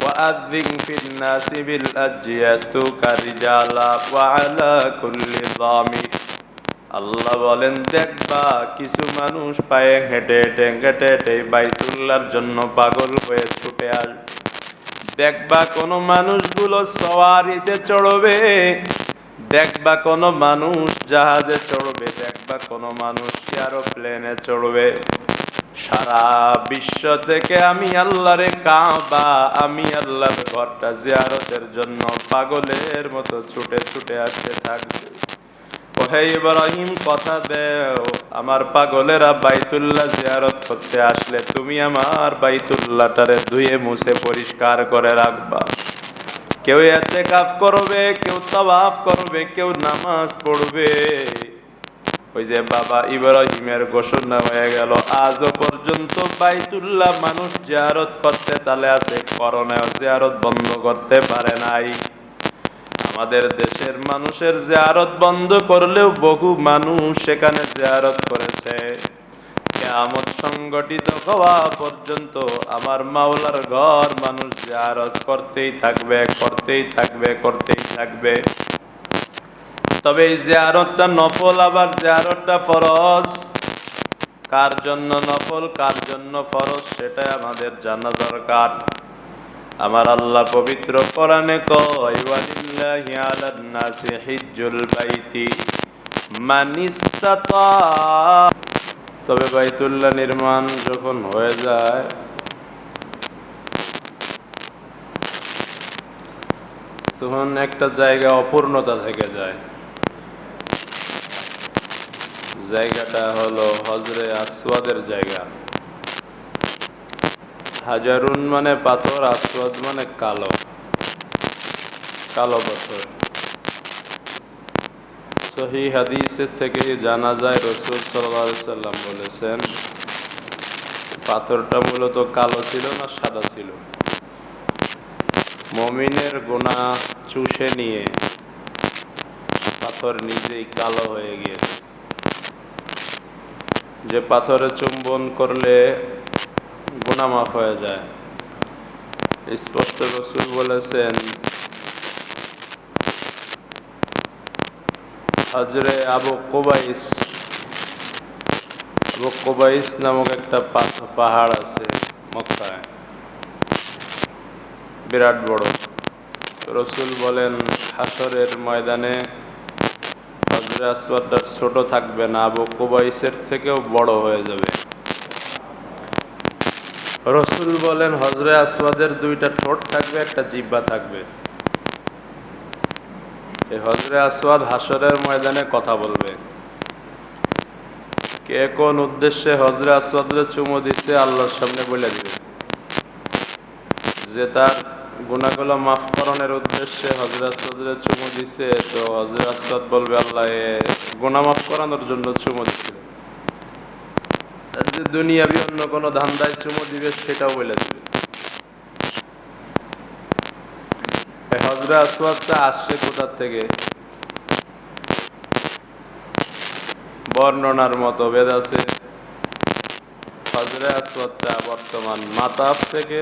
وأذن في الناس بالحج يأتوك رجالا وعلى كل ضامر আল্লাহ বলেন দেখবা কিছু মানুষ পায়ে হেঁটে হেঁটে বাইতুল্লাহর জন্য পাগল হয়ে ছুটে আসবে। দেখবা কোন মানুষগুলো সওয়ারিতে চড়বে, দেখবা কোন মানুষ জাহাজে চড়বে, দেখবা কোন মানুষ এরোপ্লেনে চড়বে। সারা বিশ্ব থেকে আমি আল্লাহরে কাবা, আমি আল্লাহর ঘরটা জিয়ারতের জন্য পাগলের মতো ছুটে ছুটে আসতে থাকবে। ওহে ইব্রাহিম কথা দেও, আমার পাগলেরা বাইতুল্লাহ জিয়ারত করতে আসলে তুমি আমার বাইতুল্লাহটারে ধুয়ে মুছে পরিষ্কার করে রাখবা। কেউ ইতিকাফ করবে, কেউ তাওয়াফ করবে, কেউ নামাজ পড়বে। ওই যে বাবা ইব্রাহিমের ঘোষণা হয়ে গেল, আজও পর্যন্ত বাইতুল্লাহ মানুষ জিয়ারত করতে তালে আছে, করোনা জিয়ারত বন্ধ করতে পারে নাই। আমাদের দেশের মানুষের জিয়ারত বন্ধ করলেও বহু মানুষ সেখানে জিয়ারত করেছে। কিয়ামত সংগঠিত হওয়া পর্যন্ত আমার মাওলার ঘর মানুষ জিয়ারত করতেই থাকবে, করতেই থাকবে, করতেই থাকবে। তবে এই জিয়ারতটা নফল, আবার জিয়ারতটা ফরজ। কার জন্য নফল, কার জন্য ফরজ, সেটাই আমাদের জানা দরকার। আমার আল্লাহ পবিত্র কোরআনে কয়, ওয়ালিল্লাহি আলান নাসি হিজ্জুল বাইতি মান ইসতাতা। তবে বাইতুল্লাহ নির্মাণ যখন হয়ে যায়, তখন একটা জায়গা অপূর্ণতা থেকে যায়। জায়গাটা হলো হজরে আসওয়াদের জায়গা। হাজারুন মানে পাথর, আসওয়াদ মানে কালো, কালো পাথর। সহিহ হাদিসের থেকে জানা যায় রাসূল সাল্লাল্লাহু আলাইহি সাল্লাম বলেছেন, পাথরটা মূলত কালো ছিল না সাদা ছিল। মুমিনের গুনাহ চুষে নিয়ে পাথর নিজেই কালো হয়ে গিয়েছে। যে পাথরে চুম্বন করলে গুনাহ মাফ হয়ে যায়, স্পষ্ট রাসূল বলেছেন। হজরে আবু কুবাইস নামক একটা পাহাড় আছে মক্কায়, বিরাট বড়। রাসূল বলেন হাসরের ময়দানে হজরে আসওয়াদটা ছোট থাকবে না, আবু কুবাইসের থেকেও বড় হয়ে যাবে। রাসূল বলেন হজরে আসওয়াদের দুইটা ঠোঁট থাকবে, একটা জিহ্বা থাকবে। এই হজরে আসওয়াদ হাসরের ময়দানে কথা বলবে। কে কোন উদ্দেশ্যে হজরে আসওয়াদে চুমু দিছে আল্লাহর সামনে বলে দিবে। যে তার গুনাহগুলো মাফ করণের উদ্দেশ্যে হজরে আসওয়াদে চুমু দিছে, তো হজরে আসওয়াদ বলবে আল্লাহ গুনাহ মাফ করানোর জন্য চুমু দিছিল। যে দুনিয়াবি অন্য কোনো ধান্দায় চুমু দিবে সেটাও বলে দিবে। হজরে আসওয়াদটা আসছে কোথা থেকে, বর্ণনার মতভেদ আছে। হজরে আসওয়াদটা বর্তমান মাতাফ থেকে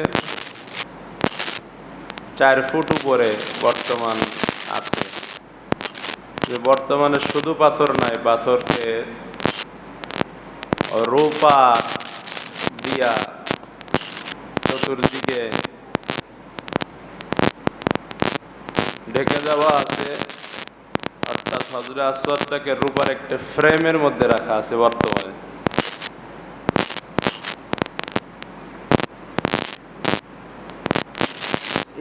4 ফুট উপরে বর্তমান আছে। যে বর্তমানে শুধু পাথর নাই, পাথরকে রূপা দিয়া চতুর্দিকে ঢেকে দেওয়া আছে। অর্থাৎ হজরে আসওয়াদটাকে রূপার একটা ফ্রেমের মধ্যে রাখা আছে বর্তমানে।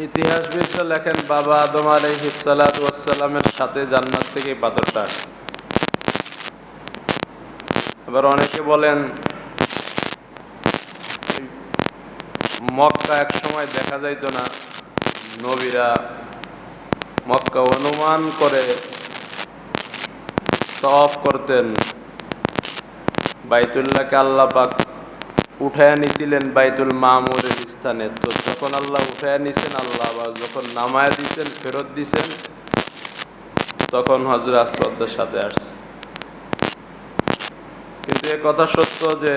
ইতিহাসবিদরা লেখেন বাবা আদম আলাইহিস সালাতু ওয়াস সালামের সাথে জান্নাত থেকে পাথরটা আসে। আবার অনেকে বলেন মক্কা এক সময় দেখা যাইতো না, নবীরা মক্কা অনুমান করে তওয়াফ করতেন। বাইতুল্লাহকে আল্লাহ পাক উঠায় নিছিলেন বাইতুল মামুরের স্থানে। তো যখন আল্লাহ উঠায় নিছেন, আল্লাহ আবার যখন নামায় দিছেন, ফেরত দিছেন, তখন হজরে আসওয়াদের সাথে আসছে। কিন্তু এ কথা সত্য যে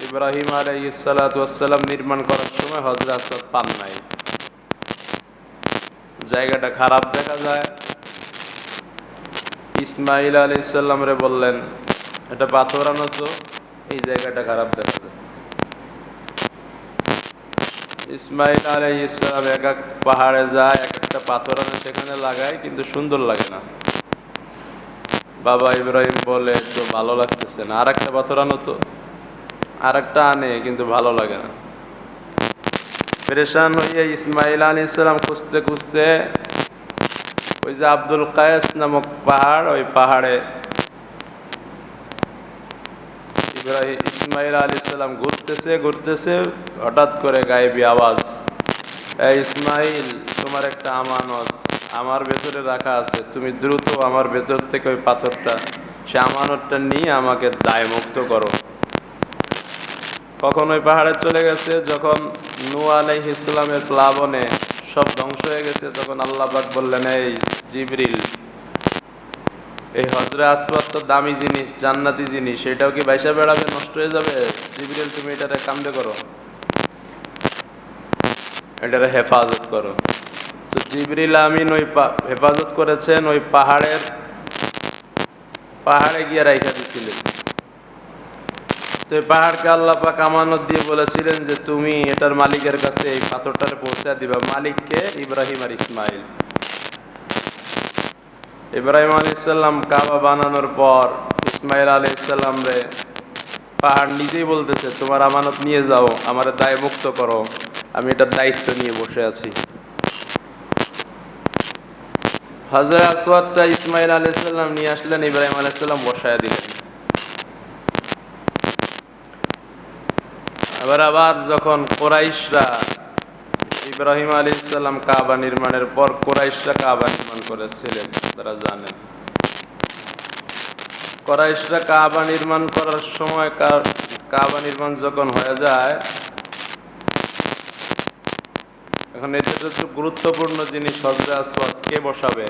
ইব্রাহিম আলাইহিস সালাতু ওয়াস সালাম নির্মাণ করার সময় হজরে আসওয়াদ পান নাই। জায়গাটা খারাপ দেখা যায়। ইসমাইল আলাইহিস সালাম রে বললেন, এটা পাথর আনো তো, এই জায়গাটা খারাপ দেখা যায়। ইসমাইল আলাইহিস সালাম এক এক পাহাড়ে যায়, এক একটা পাথর আনে, সেখানে লাগায়, কিন্তু সুন্দর লাগে না। বাবা ইব্রাহিম বলে, তো ভালো লাগতেছে না, আর একটা পাথর আনো তো। আর একটা আনে, কিন্তু ভালো লাগে না। পেরেশান হইয়া ইসমাইল আলাইহিস সালাম খুঁজতে খুঁজতে ওই যে আব্দুল কায়েস নামক পাহাড়, ওই পাহাড়ে ইসমাইল আলাইহিস সালাম ঘুরতেছে ঘুরতেছে, হঠাৎ করে গায়েবী আওয়াজ, এই ইসমাইল, তোমার একটা আমানত আমার ভেতরে রাখা আছে, তুমি দ্রুত আমার ভেতর থেকে ওই পাথরটা, সে আমানতটা নিয়ে আমাকে দায়মুক্ত করো। কখন ওই পাহাড়ে চলে গেছে, যখন নূহ আলাইহিস সালামের প্লাবনে সব ধ্বংস হয়ে গেছে, তখন আল্লাহ পাক বললেন, এই জিবরিল, এই হজরে আসওয়াদ তো দামি জিনিস, জান্নাতি জিনিস, এটাও কি বাইসা বেড়াবে, নষ্ট হয়ে যাবে? জিবরিল, তুমি এটারে কান্দে করো, এটারে হেফাজত করো। তো জিবরিল আমিন ওই হেফাজত করেছেন, ওই পাহাড়ে গিয়ে রাইখা দিছিলেন। তো এই পাহাড়কে আল্লাহ পাক আমানত দিয়ে বলেছিলেন যে তুমি এটার মালিকের কাছে এই পাথরটারে পৌঁছে দিবা। মালিককে? ইব্রাহিম আর ইসমাইল। ইব্রাহিম আলাইহিস সালাম কাবা বানানোর পর ইসমাইল আলাইহিস সালাম রে পাহাড় নিজেই বলতেছে, তোমার আমানত নিয়ে যাও, আমার দায় মুক্ত করো, আমি এটার দায়িত্ব নিয়ে বসে আছি। হজরে আসওয়াদটা ইসমাইল আলাইহিস সালাম নিয়ে আসলেন, ইব্রাহিম আলাইহিস সালাম বসায় দিলেন। আবার যখন কোরাইশরা, ইব্রাহিম আলাইহিস সালাম কাবা নির্মাণের পর কোরাইশরা কাবা নির্মাণ করেছিলেন, তারা জানেন। কোরাইশরা কাবা নির্মাণ করার সময়, কাবা নির্মাণ যখন হয়ে যায়, এখন এটা হচ্ছে গুরুত্বপূর্ণ জিনিস, হজরে আসওয়াদ কে বসাবে।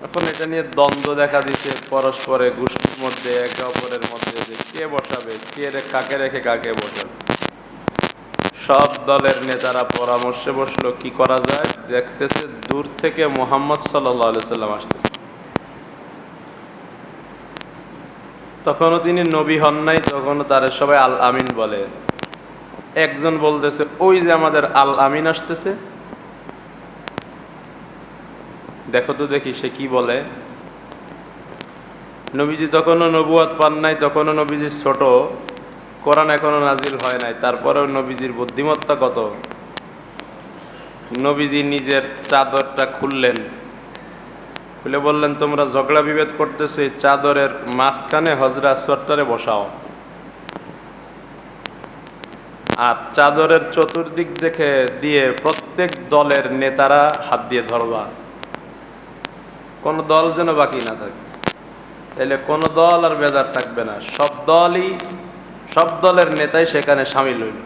এখন এটা নিয়ে দ্বন্দ্ব দেখা দিচ্ছে পরস্পরে, গোষ্ঠীর মধ্যে, একে অপরের মধ্যে, যে কে বসাবে, কাকে রেখে কাকে বসাবে। সব দলের নেতারা পরামর্শে বসলো কি করা যায়। দেখতেছে দূর থেকে মুহাম্মদ সাল্লাল্লাহু আলাইহি সাল্লাম আসতেছে। তখনও তিনি নবী হন নাই, তখনও তারা সবাই আল আমিন বলে। একজন বলতেছে, ওই যে আমাদের আল আমিন আসতেছে, দেখো তো দেখি সে কি বলে। নবীজি তখনও নবুয়ত পান নাই, তখনও নবীজি ছোট, কোরআন এখনো নাজিল হয় নাই, তারপরেও নবীজির বুদ্ধিমত্তা কত। নবীজি নিজের চাদরটা খুললেন, খুলে বললেন, তোমরা ঝগড়া বিভেদ করতেছো, এই চাদরের মাঝখানে হজরে আসওয়াদটারে বসাও, আর চাদরের চতুর্দিক দিয়ে প্রত্যেক দলের নেতারা হাত দিয়ে ধরবা, কোন দল যেন বাকি না থাকে। তাহলে কোন দল আর বেজার থাকবে না, সব দলের নেতাই সেখানে সামিল হইল।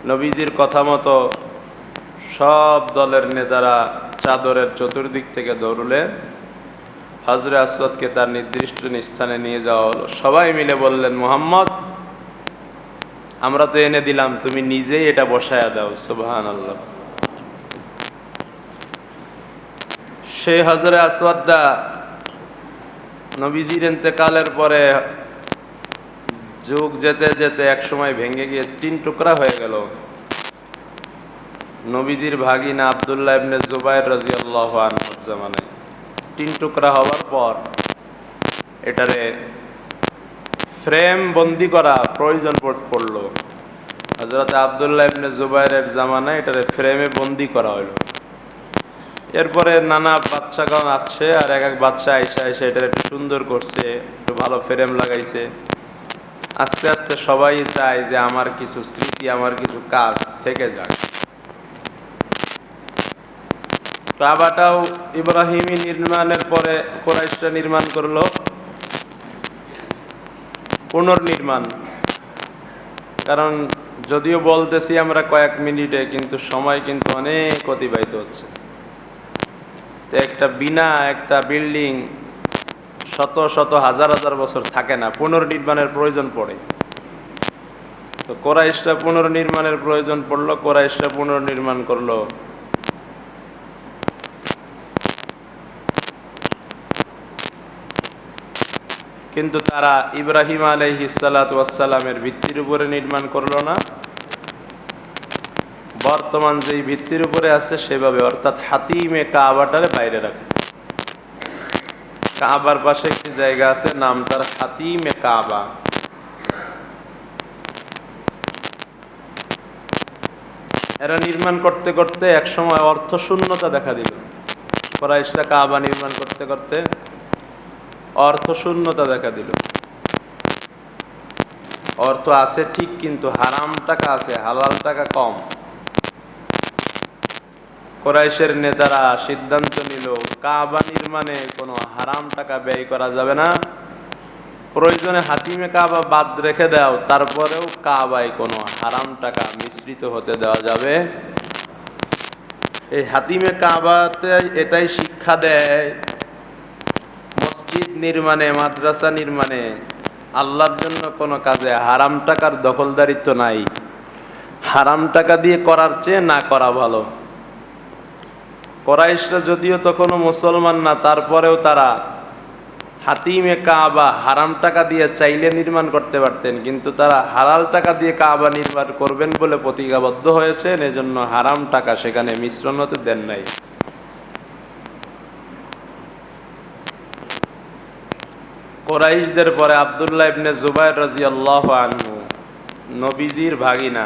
নবীজির কথা মতো সব দলের নেতারা চাদরের চতুর্দিক থেকে দৌড়লে হজরে আসওয়াদকে তার নির্দিষ্ট স্থানে নিয়ে যাওয়া হলো। সবাই মিলে বললেন, মুহাম্মদ, আমরা তো এনে দিলাম, তুমি নিজেই এটা বসায়া দাও। সুবহানাল্লাহ। সেই হজরে আসওয়াদটা নবীজির ইন্তেকালের পরে যুগ যেতে যেতে এক সময় ভেঙে গিয়ে 3 টুকরা হয়ে গেল। নবীজির ভাগিনা আব্দুল্লাহ ইবনে জুবাইর রাদিয়াল্লাহু আনহুর জামানায় 3 টুকরা হওয়ার পর এটারে ফ্রেম বন্দি করা প্রয়োজন পড়ল। হযরত আব্দুল্লাহ ইবনে জুবাইরের জামানায় এটারে ফ্রেমে বন্দি করা হলো। এরপরে নানা বাদশাগণ আসছে, আর এক বাদশা আইসা এটার একটু সুন্দর করছে, একটু ভালো ফ্রেম লাগাইছে। আস্তে আস্তে সবাই চায় যে আমার কিছু স্মৃতি, আমার কিছু কাজ থেকে যাক। কাবাটাও ইব্রাহিমী নির্মাণের পরে কুরাইশরা নির্মাণ করলো, পুনর্নির্মাণ। কারণ যদিও বলতেছি আমরা কয়েক মিনিটে, কিন্তু সময় কিন্তু অনেক অতিবাহিত হচ্ছে। একটা বিল্ডিং শত শত হাজার হাজার বছর থাকে না, পুনর্নির্মাণের প্রয়োজন পড়ে। তো কুরাইশরা পুনর্নির্মাণের প্রয়োজন পড়লো, কুরাইশরা পুনর্নির্মাণ করলো। কিন্তু তারা ইব্রাহিম আলাইহিস সালাতু ওয়াস সালামের ভিত্তির উপরে নির্মাণ করলো না, বর্তমান যেই ভিত্তির উপরে আছে সেভাবে, অর্থাৎ হাতিমে কাবাটারে বাইরে রাখে। কাবার পাশে একটি জায়গা আছে, নাম তার হাতিমে কাবা। এরা নির্মাণ করতে করতে এক সময় অর্থ শূন্যতা দেখা দিল। কুরাইশরা কাবা নির্মাণ করতে করতে অর্থ শূন্যতা দেখা দিল। অর্থ আছে ঠিক, কিন্তু হারাম টাকা আছে, হালাল টাকা কম। কুরাইশের নেতারা সিদ্ধান্ত নিল কাবা নির্মাণে কোনো হারাম টাকা ব্যয় করা যাবে না, প্রয়োজনে হাতিমে কাবা বাদ রেখে দাও, তারপরেও কাবায় কোনো হারাম টাকা মিশ্রিত হতে দেওয়া যাবে। এই হাতিমে কাবাতে এটাই শিক্ষা দেয়, মসজিদ নির্মাণে, মাদ্রাসা নির্মাণে, আল্লাহর জন্য কোনো কাজে হারাম টাকার দখলদারিত্ব নাই। হারাম টাকা দিয়ে করার চেয়ে না করা ভালো। কুরাইশরা যদিও তখনও মুসলমান না, তারপরেও তারা হাতিমে কাবা হারাম টাকা দিয়ে চাইলে নির্মাণ করতে পারতেন, কিন্তু তারা হালাল টাকা দিয়ে কাবা নির্মাণ করবেন বলে প্রতিজ্ঞাবদ্ধ হয়েছেন, এজন্য হারাম টাকা সেখানে মিশ্রণ হতে দেন নাই। কুরাইশদের পরে আব্দুল্লাহ ইবনে জুবাইর রাদিয়াল্লাহু আনহু, নবীজির ভাগিনা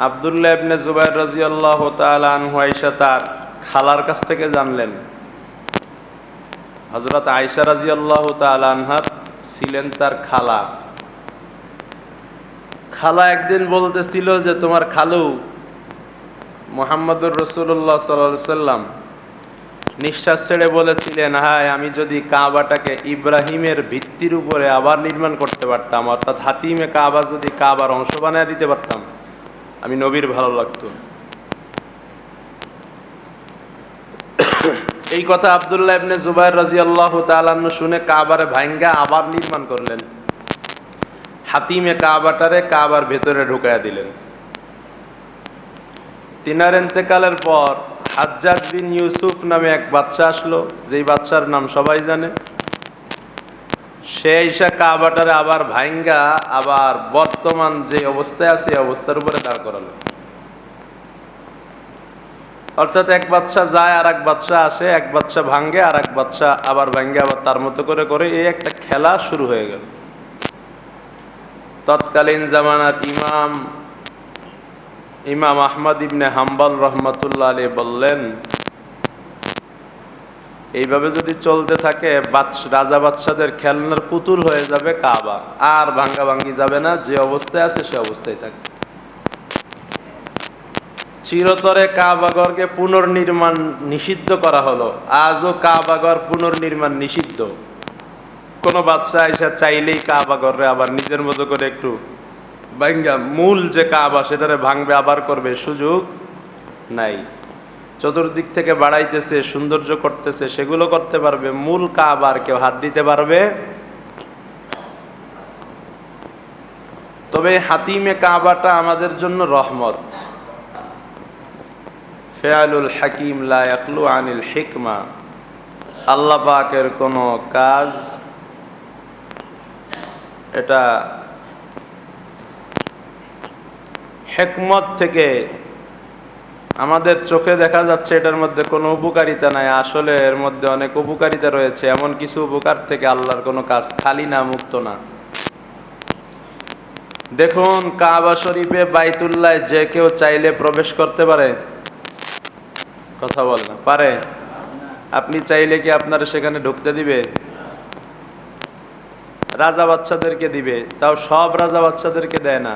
আব্দুল্লাহ ইবনে জুবাইর রাদিয়াল্লাহু তাআলা আনহু আয়েশা তার খালার কাছ থেকে জানলেন, হযরত আয়েশা রাদিয়াল্লাহু তাআলা আনহা ছিলেন তার খালা। খালা একদিন বলতেছিল যে তোমার খালু মুহাম্মদুর রাসূলুল্লাহ সাল্লাল্লাহু আলাইহি সাল্লাম নিঃশ্বাস ছেড়ে বলেছিলেন, হায় আমি যদি কাবাটাকে ইব্রাহিমের ভিত্তির উপরে আবার নির্মাণ করতে পারতাম, অর্থাৎ হাতিমে কাবা যদি কাবার অংশ বানিয়ে দিতে পারতাম, আমি নবীর ভালো লাগতো। এই কথা আব্দুল্লাহ ইবনে জুবাইর রাদিয়াল্লাহু তাআলা আনহু শুনে কাবারে ভাঙ্গা আবার নির্মাণ করলেন, হাতিমে কাবাটারে কাবার ভেতরে ঢুকায়া দিলেন। তিনার ইন্তেকালের পর হাজ্জাজ বিন ইউসুফ নামে এক বাদশা আসলো, যেই বাদশার নাম সবাই জানে। সে আইসা কাবাটারে আবার ভাঙ্গা আবার বর্তমান যে অবস্থায় আছে এই অবস্থার উপরে দাঁড় করালো। অর্থাৎ এক বাদশা যায় আর এক বাদশা আসে, এক বাদশা ভাঙ্গে আর এক বাদশা আবার ভাঙ্গে, আবার তার মতো করে করে এই একটা খেলা শুরু হয়ে গেল। তৎকালীন জামানার ইমাম আহমদ ইবনে হাম্বল রহমতুল্লাহ আলাইহি বললেন, এইভাবে যদি চলতে থাকে রাজা বাদশাদের খেলনার পুতুল হয়ে যাবে কাবা, আর ভাঙ্গা ভাঙ্গি যাবে না, যে অবস্থায় আছে সে অবস্থায় থাকে। চিরতরে কাবাগরকে পুনর্নির্মাণ নিষিদ্ধ করা হলো, আজও কাবাগর পুনর্নির্মাণ নিষিদ্ধ। কোনো বাদশা এসে চাইলেই কাবাগরে আবার নিজের মতো করে একটু ভাঙ্গা মূল যে কাবা সেটারে ভাঙবে আবার করবে সুযোগ নাই। চতুর্দিক থেকে বাড়াইতেছে, সৌন্দর্য করতেছে, সেগুলো করতে পারবে, মূল কাবার কেউ হাত দিতে পারবে? তবে হাতিমে কাবাটা আমাদের জন্য রহমত। ফেয়ালুল হাকিম লা ইয়াখলু আনিল হিকমা, আল্লাহ পাকের কোনো কাজ এটা হিকমত থেকে আমাদের চোখে দেখা যাচ্ছে এটার মধ্যে কোনো উপকারিতা নাই, আসলে এর মধ্যে অনেক উপকারিতা রয়েছে। এমন কিছু উপকার থেকে আল্লাহর কোনো কাজ খালি না, মুক্ত না। দেখুন, কাবা শরীফে বাইতুল্লাহ যে কেউ চাইলে প্রবেশ করতে পারে? কথা বল না, পারে? আপনি চাইলে কি আপনারা সেখানে ঢুকতে দিবে? রাজা বাচ্চাদেরকে দিবে, তাও সব রাজা বাচ্চাদেরকে দেয় না।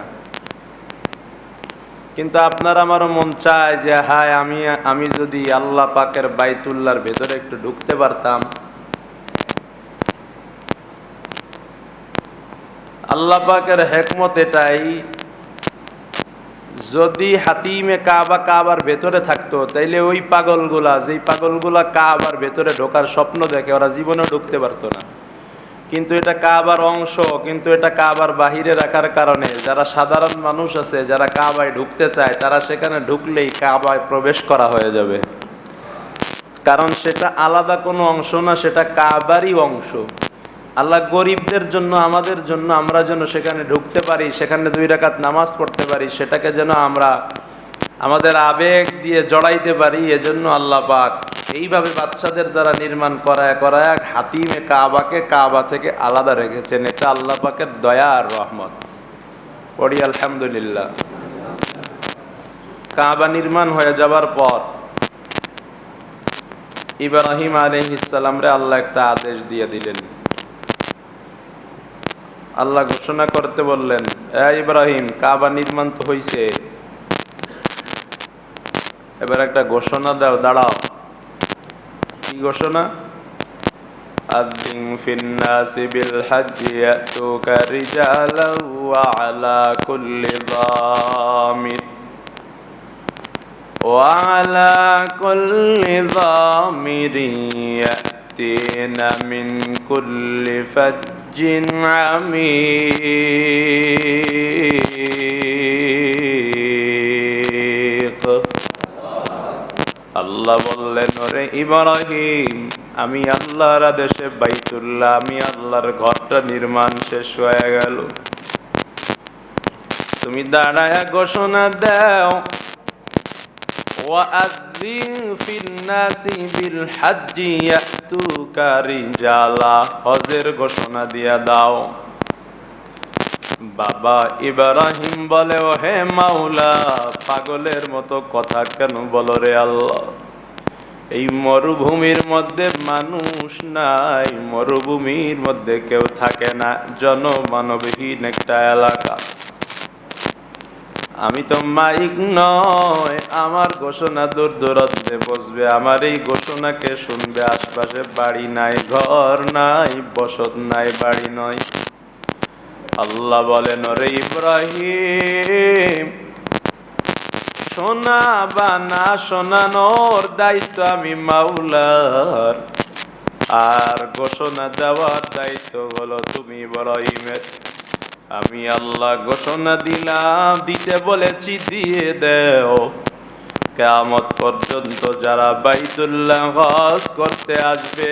কিন্তু আপনার আমারও মন চায় যে হায় আমি যদি আল্লাহ পাকের বাইতুল্লাহর ভেতরে একটু ঢুকতে পারতাম। আল্লাহ পাকের হিকমত এটাই, যদি হাতিমে কাবা কাবার ভেতরে থাকতো তাইলে ওই পাগলগুলা, যেই পাগলগুলা কাবার ভেতরে ঢোকার স্বপ্ন দেখে, ওরা জীবনেও ঢুকতে পারতো না। কিন্তু এটা কাবার অংশ, কিন্তু এটা কাবার বাহিরে রাখার কারণে যারা সাধারণ মানুষ আছে, যারা কাবায় ঢুকতে চায়, তারা সেখানে ঢুকলেই কাবায় প্রবেশ করা হয়ে যাবে। কারণ সেটা আলাদা কোনো অংশ না, সেটা কাবারই অংশ। আল্লাহ গরিবদের জন্য, আমাদের জন্য, আমরা যেন সেখানে ঢুকতে পারি, সেখানে 2 রাকাত নামাজ পড়তে পারি, সেটাকে যেন আমরা আমাদের আবেগ দিয়ে জড়াইতে পারি, এজন্য আল্লাহ পাক এইভাবে বাদশাদের দ্বারা নির্মাণ করায় করায় হাতিমে কাবাকে কাবা থেকে আলাদা রেখেছেন। এটা আল্লাহ পাকের দয়া আর রহমত। পড়ি আলহামদুলিল্লাহ। কাবা নির্মাণ হয়ে যাবার পর ইব্রাহিম আলাইহিস সালাম রে আল্লাহ একটা আদেশ দিয়ে দিলেন। আল্লাহ ঘোষণা করতে বললেন, ইব্রাহিম, কাবা নির্মাণ তো হইছে, এবার একটা ঘোষণা দাও, দাঁড়াও। কি ঘোষণা? আযিন ফিন-নাসি বিল-হাজ্জি ইয়াতুকা রিজালান ওয়া আলা কুল্লি যামির ওয়া আলা কুল্লি যামিরিন ইয়াতিনা মিন কুল্লি ফাজ্জিন আমিক। আল্লাহ বললেন, ওরে ইব্রাহিম, আমি আল্লাহর আদেশে বাইতুল্লাহ, আমি আল্লাহর ঘরটা নির্মাণ শেষ হয়ে গেল। তুমি দাঁড়ায়া ঘোষণা দাও, ওয়াআযিন ফিন-নাসি বিল-হাজ্জি ইয়াতুকা রিজালা, হজের ঘোষণা দিয়া দাও। বাবা ইব্রাহিম বলে, ও হে মাওলা, পাগলের মতো কথা কেন বলো রে আল্লাহ? এই মরুভূমির মধ্যে মানুষ নাই, মরুভূমির মধ্যে কেউ থাকে না, জনমানবহীন একটা এলাকা। আমি তো মাইক নয়, আমার ঘোষণা দূর দূরান্তে বসবে, আমার এই ঘোষণাকে শুনবে। আশপাশে বাড়ি নাই, ঘর নাই, বসত নাই, বাড়ি নয়। আল্লাহ বলেন, ওরে ইব্রাহিম, শোনা বা না শোনানোর দায়িত্ব আমি মাওলার, আর ঘোষণা দেওয়ার দায়িত্ব হলো তুমি ইব্রাহিমের। আমি আল্লাহ ঘোষণা দিলাম, দিতে বলেছি দিয়ে দেও। কিয়ামত পর্যন্ত যারা বাইতুল্লাহ হজ করতে আসবে,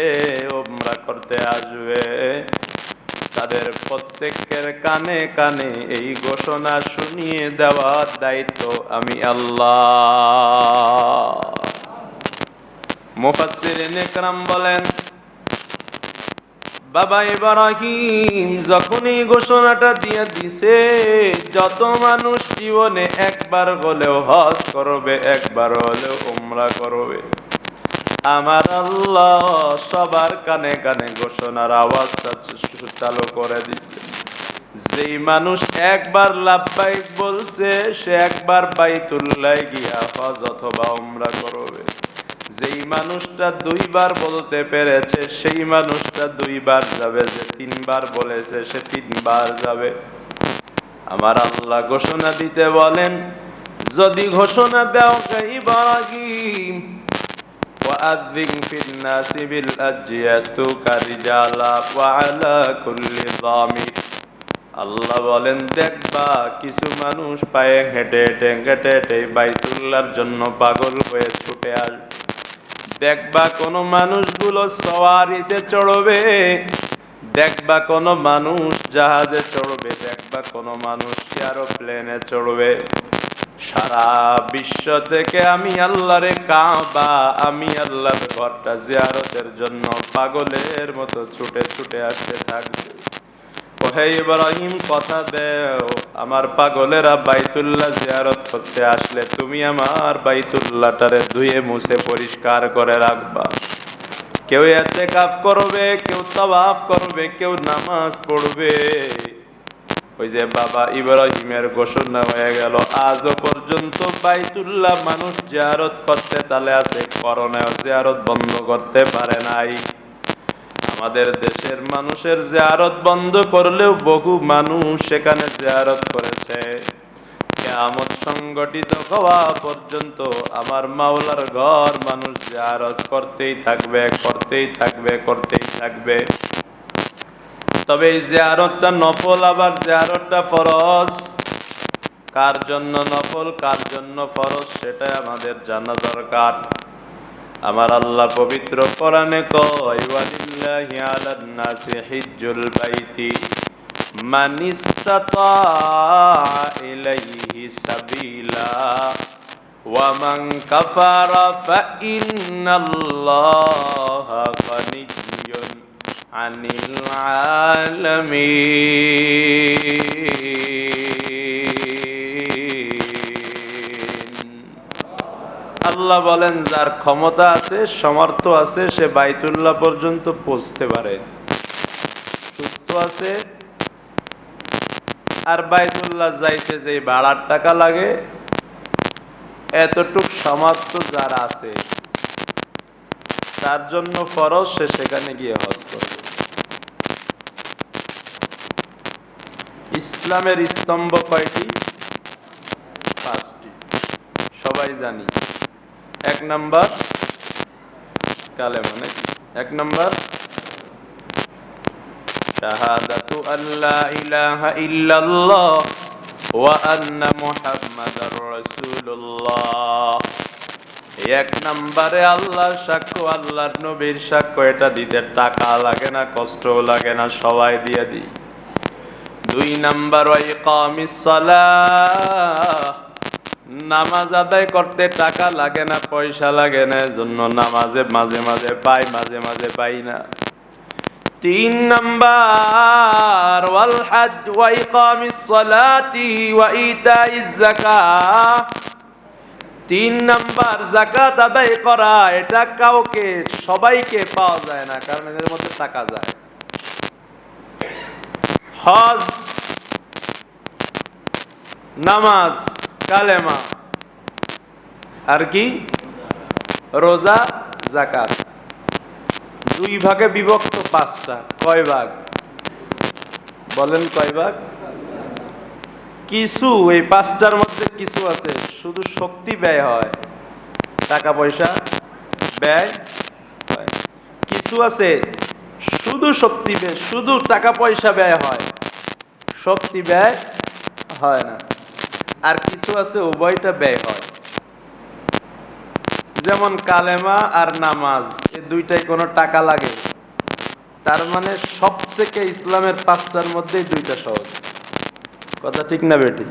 উমরা করতে আসবে, তাদের প্রত্যেকের কানে কানে এই ঘোষণা শুনিয়ে দেওয়ার দায়িত্ব আমি আল্লাহ। মুফাসসিরিনে কেরাম বলেন, বাবা ইব্রাহিম যখন এই ঘোষণাটা দিয়ে দিছে, যত মানুষ জীবনে একবার হলেও হজ করবে, একবার হলেও উমরা করবে, আমার আল্লাহ সবার কানে কানে ঘোষণার আওয়াজটা চালু করে দিছে। যেই মানুষ একবার লাব্বাইক বলছে, সে একবার বাইতুল্লাহ গিয়া হজ অথবা উমরা করবে। যেই মানুষটা 2 বার বলতে পেরেছে, সেই মানুষটা 2 বার যাবে। যে 3 বার বলেছে, সে 3 বার যাবে। আমার আল্লাহ ঘোষণা দিতে বলেন, যদি ঘোষণা দাও ইব্রাহিম, وأذن في الناس بالحج يأتوك رجالا وعلى كل ضامر। আল্লাহ বলেন, দেখবা কিছু মানুষ পায়ে হেঁটে হেঁটে হেঁটে হেঁটে বাইতুল্লাহর জন্য পাগল হয়ে ছুটে আসবে। দেখবা কোন মানুষগুলো সওয়ারিতে চড়বে, দেখবা কোন মানুষ জাহাজে চড়বে, দেখবা কোন মানুষ এরোপ্লেনে চড়বে। সারা বিশ্ব থেকে আমি আল্লাহরে কাবা, আমি আল্লাহর ঘরটা জিয়ারতের জন্য পাগলের মতো ছুটে ছুটে আসতে থাকবে। ওহে ইব্রাহিম, কথা দেও, আমার পাগলেরা বাইতুল্লাহ জিয়ারত করতে আসলে তুমি আমার বাইতুল্লাহটারে ধুয়ে মুছে পরিষ্কার করে রাখবা। কেউ ইতিকাফ করবে, কেউ তাওয়াফ করবে, কেউ নামাজ পড়বে। ওই যে বাবা ইব্রাহিমের ঘোষণা হয়ে গেল, আজও পর্যন্ত বাইতুল্লাহ মানুষ জিয়ারত করতে তালে আছে, করোনায় জিয়ারত বন্ধ করতে পারে নাই। আমাদের দেশের মানুষের জিয়ারত বন্ধ করলেও বহু মানুষ সেখানে জিয়ারত করেছে। কিয়ামত সংগঠিত হওয়া পর্যন্ত আমার মাওলার ঘর মানুষ জিয়ারত করতেই থাকবে, করতেই থাকবে, করতেই থাকবে। তবে এই জিয়ারতটা নফল, আবার জিয়ারতটা ফরজ। কার জন্য নফল, কার জন্য ফরজ, সেটা আমাদের জানা দরকার। আমার আল্লাহ পবিত্র কোরআনে কয়, ওয়ালিল্লাহি আলান নাসি হিজ্জুল বাইতি মান ইসতাতা ইলাইহি সাবিলা ওয়া মান কাফারা ফা ইন্নাল্লাহা গানিয়্যুন আনিল আলামিন। আল্লাহ বলেন, যার ক্ষমতা আছে, সমর্থ আছে, সে বাইতুল্লাহ পর্যন্ত পৌঁছতে পারে, সুস্থ আছে। আর বাইতুল্লাহ যাইতে যে ভাড়ার টাকা লাগে, এতটুক সামর্থ্য যার আছে, তার জন্য ফরজ, সে সেখানে গিয়ে হজ করবে। ইসলামের স্তম্ভ কয়টি? 5টি, সবাই জানি। 1 নাম্বার কালেমা, নাকি? 1 নাম্বার শাহাদাতু আল্লা ইলাহা ইল্লাল্লাহ ওয়া আন্না মুহাম্মাদার রাসূলুল্লাহ। 1 নম্বরে আল্লাহর সাক্ষ্য, আল্লাহর নবীর সাক্ষ্য, এটা দিতে টাকা লাগে না, কষ্টও লাগে না, সবাই দিয়ে দিই। 2 নাম্বার ওয়া ইকামিস সালাহ, নামাজ আদায় করতে টাকা লাগে না, পয়সা লাগে না, এজন্য নামাজে মাঝে মাঝে পাই, মাঝে মাঝে পাই না। 3 নাম্বার ওয়াল হজ ওয়া ইকামিস সালাতি ওয়া ইতাইজ যাকাত। 3 নাম্বার যাকাত আদায় করা, এটা কাউকে, সবাইকে পাওয়া যায় না, কারণ এর মধ্যে টাকা যায়। হজ, নামাজ, কালেমা, আর কি? রোজা, যাকাত। 2 ভাগে বিভক্ত 5টা। কয় ভাগ বলেন? কয় ভাগ? কিছু, এই 5টার মধ্যে কিছু আছে শুধু শক্তি ব্যয় হয়, টাকা পয়সা ব্যয় হয়। কিছু আছে শুধু শক্তি ব্যয়, শুধু টাকা পয়সা ব্যয় হয়, শক্তি ব্যয় হয় না। আর কিছু আছে উভয়টা ব্যয় হয়, যেমন কালেমা আর নামাজ, এই 2টাই কোনো টাকা লাগে। তার মানে সব থেকে ইসলামের 5টার মধ্যেই 2টা সহজ। কথা ঠিক না বেটি?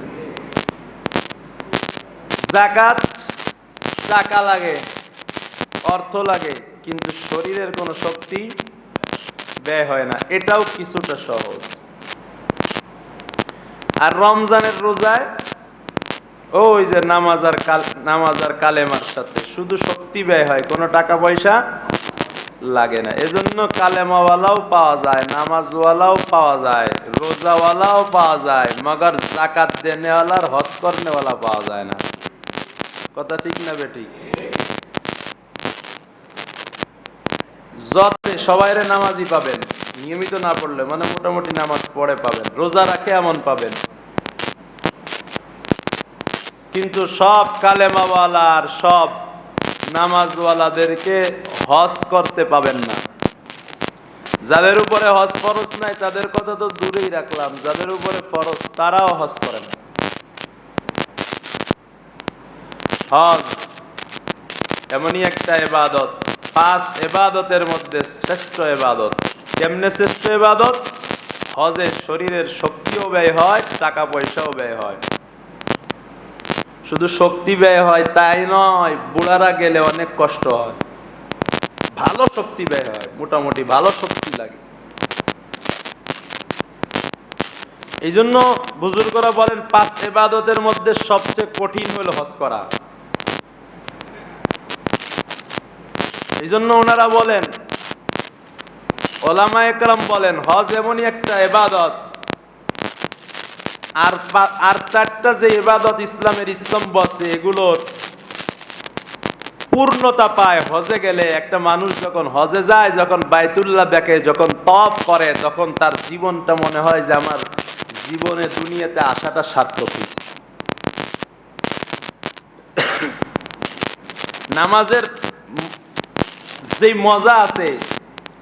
যাকাত টাকা লাগে, অর্থ লাগে, কিন্তু শরীরের কোনো শক্তি ব্যয় হয় না, এটাও কিছুটা সহজ। আর রমজানের রোজায় ওই যে নামাজ আর কালেমার সাথে শুধু শক্তি ব্যয় হয়, কোনো টাকা পয়সা লাগে না। এজন্য কালেমাওয়ালাও পাওয়া যায়, নামাজওয়ালাও পাওয়া যায়, রোজাওয়ালাও পাওয়া যায়, মগর যাকাত দেনেওয়ালার, হজ করনেওয়ালা পাওয়া যায় না। কথা ঠিক না বেটি? যত সবাইরে নামাজি পাবেন, নিয়মিত না পড়লে, মানে মোটামুটি নামাজ পড়ে পাবেন, রোজা রাখে এমন পাবেন, কিন্তু সব কালেমাওয়ালা আর সব নামাজওয়ালাদেরকে হজ করতে পাবেন না। যাদের উপরে হজ ফরজ নাই তাদের কথা তো দূরেই রাখলাম, যাদের উপরে ফরজ তারাও হজ করে না। হজ এমনই একটা ইবাদত, 5 ইবাদতের মধ্যে শ্রেষ্ঠ ইবাদত। কেমনে শ্রেষ্ঠ ইবাদত? হজে শরীরের শক্তিও ব্যয় হয়, টাকা পয়সাও ব্যয় হয়। শুধু শক্তি ব্যয় হয় তাই নয়, বুড়ারা গেলে অনেক কষ্ট হয়, ভালো শক্তি ব্যয় হয়, মোটামুটি ভালো শক্তি লাগে। এই জন্য বুজুর্গরা বলেন 5 ইবাদতের মধ্যে সবচেয়ে কঠিন হলো হজ করা। এই জন্য ওনারা বলেন, ওলামায়ে কেরাম বলেন, হজ এমনই একটা ইবাদত, আর 4টা যে ইবাদত ইসলামের স্তম্ভ আছে, এগুলোর পূর্ণতা পায় হজে গেলে। একটা মানুষ যখন হজে যায়, যখন বাইতুল্লাহ দেখে, যখন তওয়াফ করে, তখন তার জীবনটা মনে হয় যে আমার জীবনে দুনিয়াতে আসাটা সার্থক হয়েছে। নামাজের যে মজা আছে,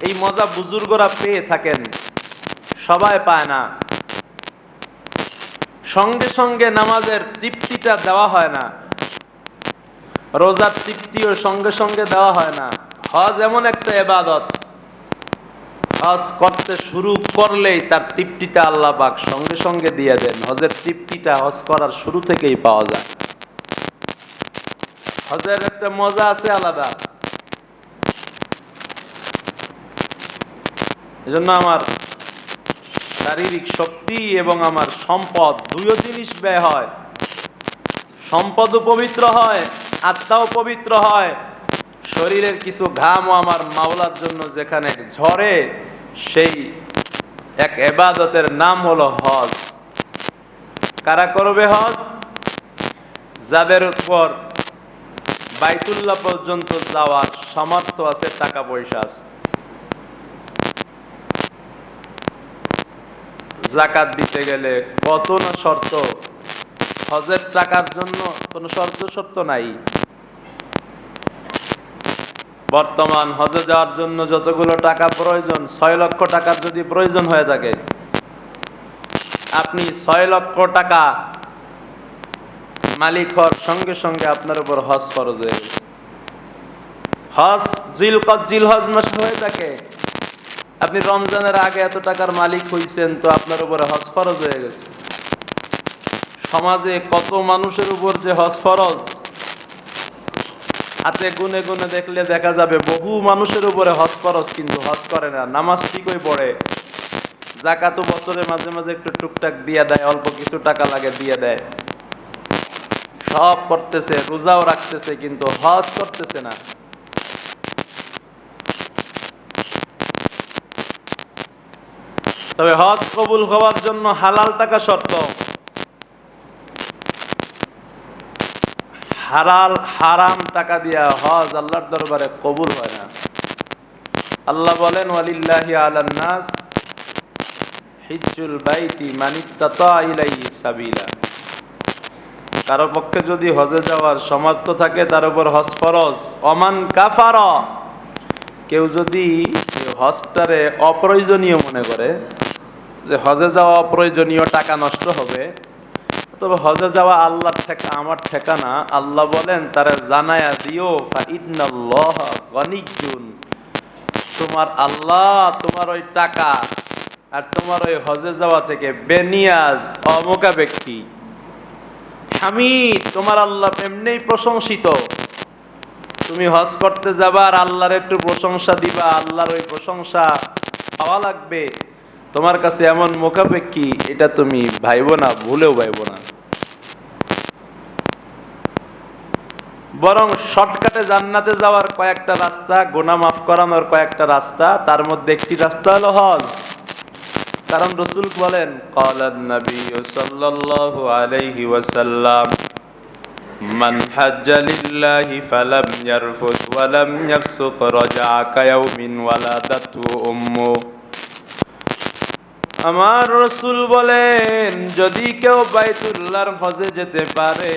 এই মজা বুজুর্গরা পেয়ে থাকেন সবাই পায় না। সঙ্গে সঙ্গে নামাজের তৃপ্তিটা দেওয়া হয় না, রোজার তৃপ্তিও সঙ্গে সঙ্গে দেওয়া হয় না। হজ এমন একটা ইবাদত, হজ করতে শুরু করলেই তার তৃপ্তিটা আল্লাহ পাক সঙ্গে সঙ্গে দিয়ে দেন। হজের তৃপ্তিটা হজ করার শুরু থেকেই পাওয়া যায়। হজের একটা মজা আছে আলাদা। এজন্য আমার শারীরিক শক্তি এবং আমার সম্পদ দুইও জিনিস ব্যয় হয়। সম্পদও পবিত্র হয়, আত্মাও পবিত্র হয়। শরীরের কিছু ঘামও আমার মাওলার জন্য যেখানে ঝরে, সেই এক ইবাদতের নাম হলো হজ। কারা করবে হজ? যাদের উপর বাইতুল্লাহ পর্যন্ত যাওয়ার সামর্থ্য আছে, টাকা পয়সা আছে। যাকাত দিতে গেলে কত না শর্ত, হজের টাকার জন্য কোনো শর্ত নাই। বর্তমান হজে যাওয়ার জন্য যতগুলো টাকা প্রয়োজন, 6 লক্ষ টাকার যদি প্রয়োজন হয়ে থাকে, আপনি 6 লক্ষ টাকা মালিক হওয়ার সঙ্গে সঙ্গে আপনার উপর হজ ফরজ হয়ে গেছে। হজ জিলহজ মাসে হয়ে থাকে, আপনি রমজানের আগে এত টাকার মালিক হইছেন, তো আপনার উপরে হজ ফরজ হয়ে গেছে। সমাজে কত মানুষের উপর যে হজ ফরজ, হাতে গুনে গুনে দেখলে দেখা যাবে বহু মানুষের উপরে হজ ফরজ, কিন্তু হজ করে না। নামাজ ঠিকই পড়ে, যাকাতও বছরে মাঝে মাঝে একটু টুকটাক দিয়ে দেয়, অল্প কিছু টাকা লাগে দিয়ে দেয়, সব করতেছে, রোজাও রাখতেছে, কিন্তু হজ করতেছে না। তবে হজ কবুল হওয়ার জন্য হালাল টাকা শর্ত। হারাম টাকা দিয়া হজ আল্লাহর দরবারে কবুল হয় না। আল্লাহ বলেন, ওয়ালিল্লাহি আলান নাস হিজ্জুল বাইতি মান ইসতাতা ইলাইহি সাবিলা। কারো পক্ষে যদি হজে যাওয়ার সামর্থ্য থাকে, তার উপর হজ ফরজ। ওমান কাফারা, কেউ যদি হজটারে অপ্রয়োজনীয় মনে করে, যে হজে যাওয়া অপ্রয়োজনীয়, টাকা নষ্ট হবে, তবে হজে যাওয়া আল্লাহর আমার ঠিকানা। আল্লাহ বলেন, তারা জানায়া দিও ফাইন্নাল্লাহা গনিয়্যুন, তোমার আল্লাহ তোমার ওই টাকা আর তোমার ওই হজে যাওয়া থেকে বেনিয়াজ, অমুখাপেক্ষী। হামিদ, তোমার আল্লাহ এমনিই প্রশংসিত। তুমি হজ করতে যাবা আর আল্লাহর একটু প্রশংসা দিবা, আল্লাহর ওই প্রশংসা পাওয়া লাগবে, তোমার কাছে এমন মুখাপেক্ষী, এটা তুমি ভাইবো না, ভুলেও ভাইবো না। বরং শর্টকাটে জান্নাতে যাওয়ার কয়েকটা রাস্তা, গুনাহ মাফ করানোর কয়েকটা রাস্তা, তার মধ্যে একটি রাস্তা হলো হজ। কারণ রাসূল বলেন, ক্বালান নবী সাল্লাল্লাহু আলাইহি ওয়াসাল্লাম, মান হাজ্জা লিল্লাহি ফালাম ইয়ারফুস ওয়া লাম ইয়াফসুক রাজা'a কায়াউমিন ওয়ালাদাতু উম্মু। আমার রাসূল বলেন, যদি কেউ বাইতুল্লাহর হজে যেতে পারে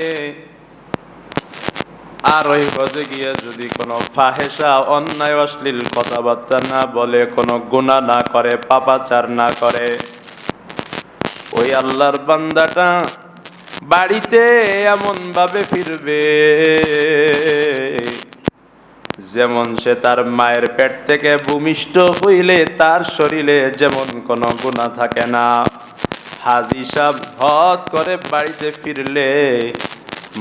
আর ওই হজে গিয়ে যদি কোনো ফাহেসা, অন্যায়, অশ্লীল কথাবার্তা না বলে, কোনো গুনাহ না করে, পাপাচার না করে, ওই আল্লাহর বান্দাটা বাড়িতে এমন ভাবে ফিরবে যেমন সে তার মায়ের পেট থেকে ভূমিষ্ঠ হইলে তার শরীরে যেমন কোনো গুনাহ থাকে না। হাজী সাহেব হজ করে বাড়িতে ফিরলে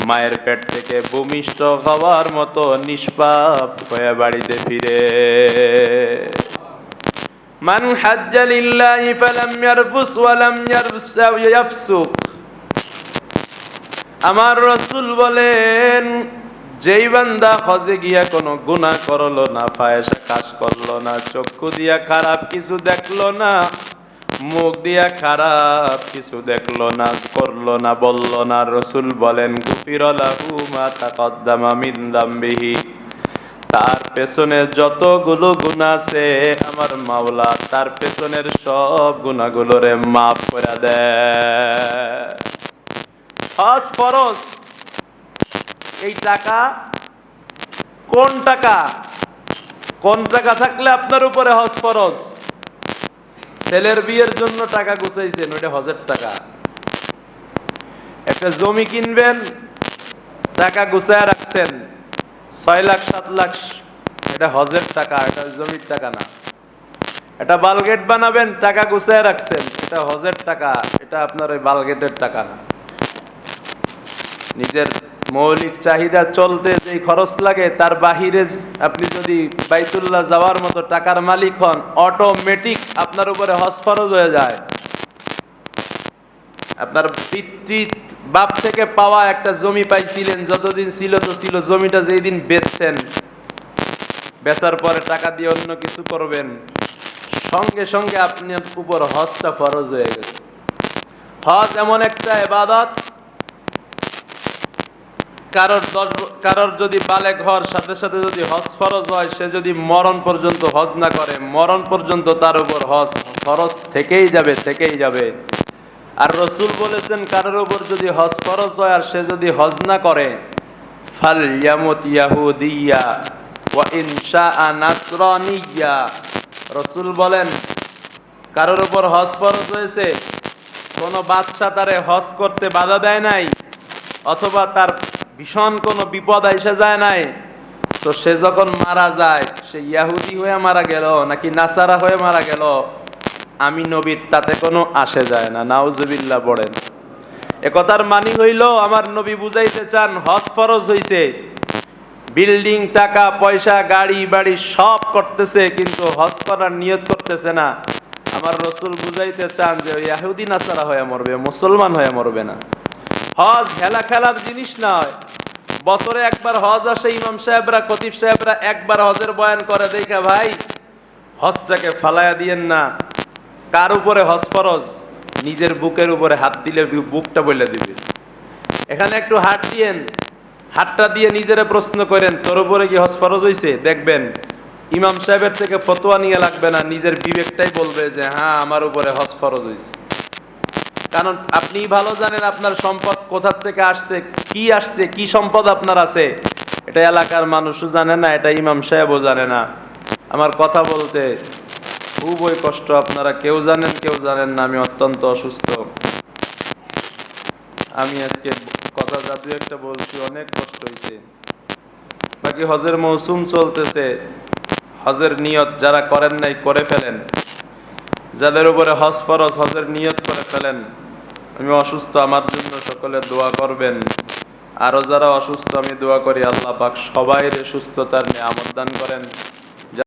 মায়ের পেট থেকে ভূমিষ্ঠ হওয়ার মতো নিষ্পাপ হয়ে বাড়িতে ফিরে। মান হাজ্জা লিল্লাহি ফালাম ইয়ারফুস ওয়া লাম ইয়াফসুক। আমার রাসূল বলেন, যেই বান্দা হজে গিয়া কোনো গুনাহ করলো না, ফাহিশা কাজ করলো না, চক্ষু দিয়া খারাপ কিছু দেখলো না, মুখ দিয়া খারাপ কিছু দেখলো না, করলো না, বললো না, রাসূল বলেন, গুফিরা লাহু মা তাকদ্দামা মিন যামবিহি, তার পেছনে যতগুলো গুনাহ আছে আমার মাওলা তার পেছনের সব গুনাহগুলোরে মাফ করে দেয়। হজ ফরজ। এই টাকা কোন টাকা? কোন টাকা থাকলে আপনার উপরে হজ ফরজ? ছেলের বিয়ের জন্য টাকা গুছাইছেন, ওইটা হজের টাকা। একটা জমি কিনবেন, টাকা গুছায় রাখছেন 6 লাখ 7 লাখ, এটা হজের টাকা, এটা জমির টাকা না। এটা বালগেট বানাবেন, টাকা গুছায় রাখছেন, এটা হজের টাকা, এটা আপনার ওই বালগেটের টাকা না। নিজের মৌলিক চাহিদা চলতে যেই খরচ লাগে তার বাহিরে আপনি যদি বাইতুল্লাহ যাওয়ার মতো টাকার মালিক হন, অটোমেটিক আপনার উপরে হজ ফরজ হয়ে যায়। আপনার পিতৃ বাপ থেকে পাওয়া একটা জমি পাইছিলেন, যতদিন ছিল তো ছিল, জমিটা যেই দিন বেচছেন, বেচার পরে টাকা দিয়ে অন্য কিছু করবেন, সঙ্গে সঙ্গে আপনার উপর হজটা ফরজ হয়ে গেছে। হজ এমন একটা ইবাদত, কারোর যদি বালেগ হওয়ার সাথে সাথে যদি হজ ফরজ হয়, সে যদি মরণ পর্যন্ত হজ না করে, মরণ পর্যন্ত তার উপর হজ ফরজ থেকেই যাবে। আর রাসূল বলেছেন, কারোর উপর যদি হজ ফরজ হয় আর সে যদি হজ না করে, ফাল ইয়ামুত ইয়াহুদিয়া ওয়া ইনশাআ নাসরানিয়া। রাসূল বলেন, কারোর উপর হজ ফরজ হয়েছে, কোনো বাদশা তারে হজ করতে বাধা দেয় নাই, অথবা তার ভীষণ কোনো বিপদ আইসা যায় নাই, তো সে যখন মারা যায়, সে ইয়াহুদি হয়ে মারা গেল নাকি নাসারা হয়ে মারা গেল, আমি নবীর তাতে কোনো আসে যায় না। নাউজুবিল্লাহ পড়েন। একথার মানি হইল, আমার নবী বুঝাইতে চান হজ ফরজ হইছে, বিল্ডিং, টাকা পয়সা, গাড়ি বাড়ি সব করতেছে, কিন্তু হজ করার নিয়ত করতেছে না। আমার রাসূল বুঝাইতে চান যে ইহুদি নাসারা হয়ে মরবে, মুসলমান হয়ে মরবে না। হজ হেলা খেলার জিনিস নয়। বছরে একবার হজ আসে, ইমাম সাহেবরা, খতিব সাহেবরা একবার হজের বয়ান করে, দেখা ভাই হজটাকে ফালায়া দিয়েন না। কার উপরে হজ ফরজ? নিজের বুকের উপরে হাত দিলে বুকটা বলে দিবে। এখানে একটু হাত দিয়েন, হাতটা দিয়ে নিজেরে প্রশ্ন করেন, তোর উপরে কি হজ ফরজ হইছে? দেখবেন ইমাম সাহেবের থেকে ফতোয়া নিয়ে লাগবে না, নিজের বিবেকটাই বলবে যে হ্যাঁ, আমার উপরে হজ ফরজ হইছে। কারণ আপনি ভালো জানেন আপনার সম্পদ কোথা থেকে আসছে, কি সম্পদ আপনার আছে। এটা এলাকার মানুষও জানে না, এটা ইমাম সাহেবও জানে না। আমার কথা বলতে খুবই কষ্ট, আপনারা কেউ জানেন না। আমি অত্যন্ত অসুস্থ, আমি আজকে কথা জাতীয় একটা বলছি, অনেক কষ্ট হয়েছে। বাকি হজের মৌসুম চলতেছে, হজের নিয়ত যারা করেন নাই করে ফেলেন। যাদের উপরে হজ ফরজ, হজের নিয়ত করে ফেলেন। আমি অসুস্থ, আমার জন্য সকলে দোয়া করবেন। আরো যারা অসুস্থ, আমি দোয়া করি আল্লাহ পাক সবাইরে সুস্থতার নিয়ামত দান করেন।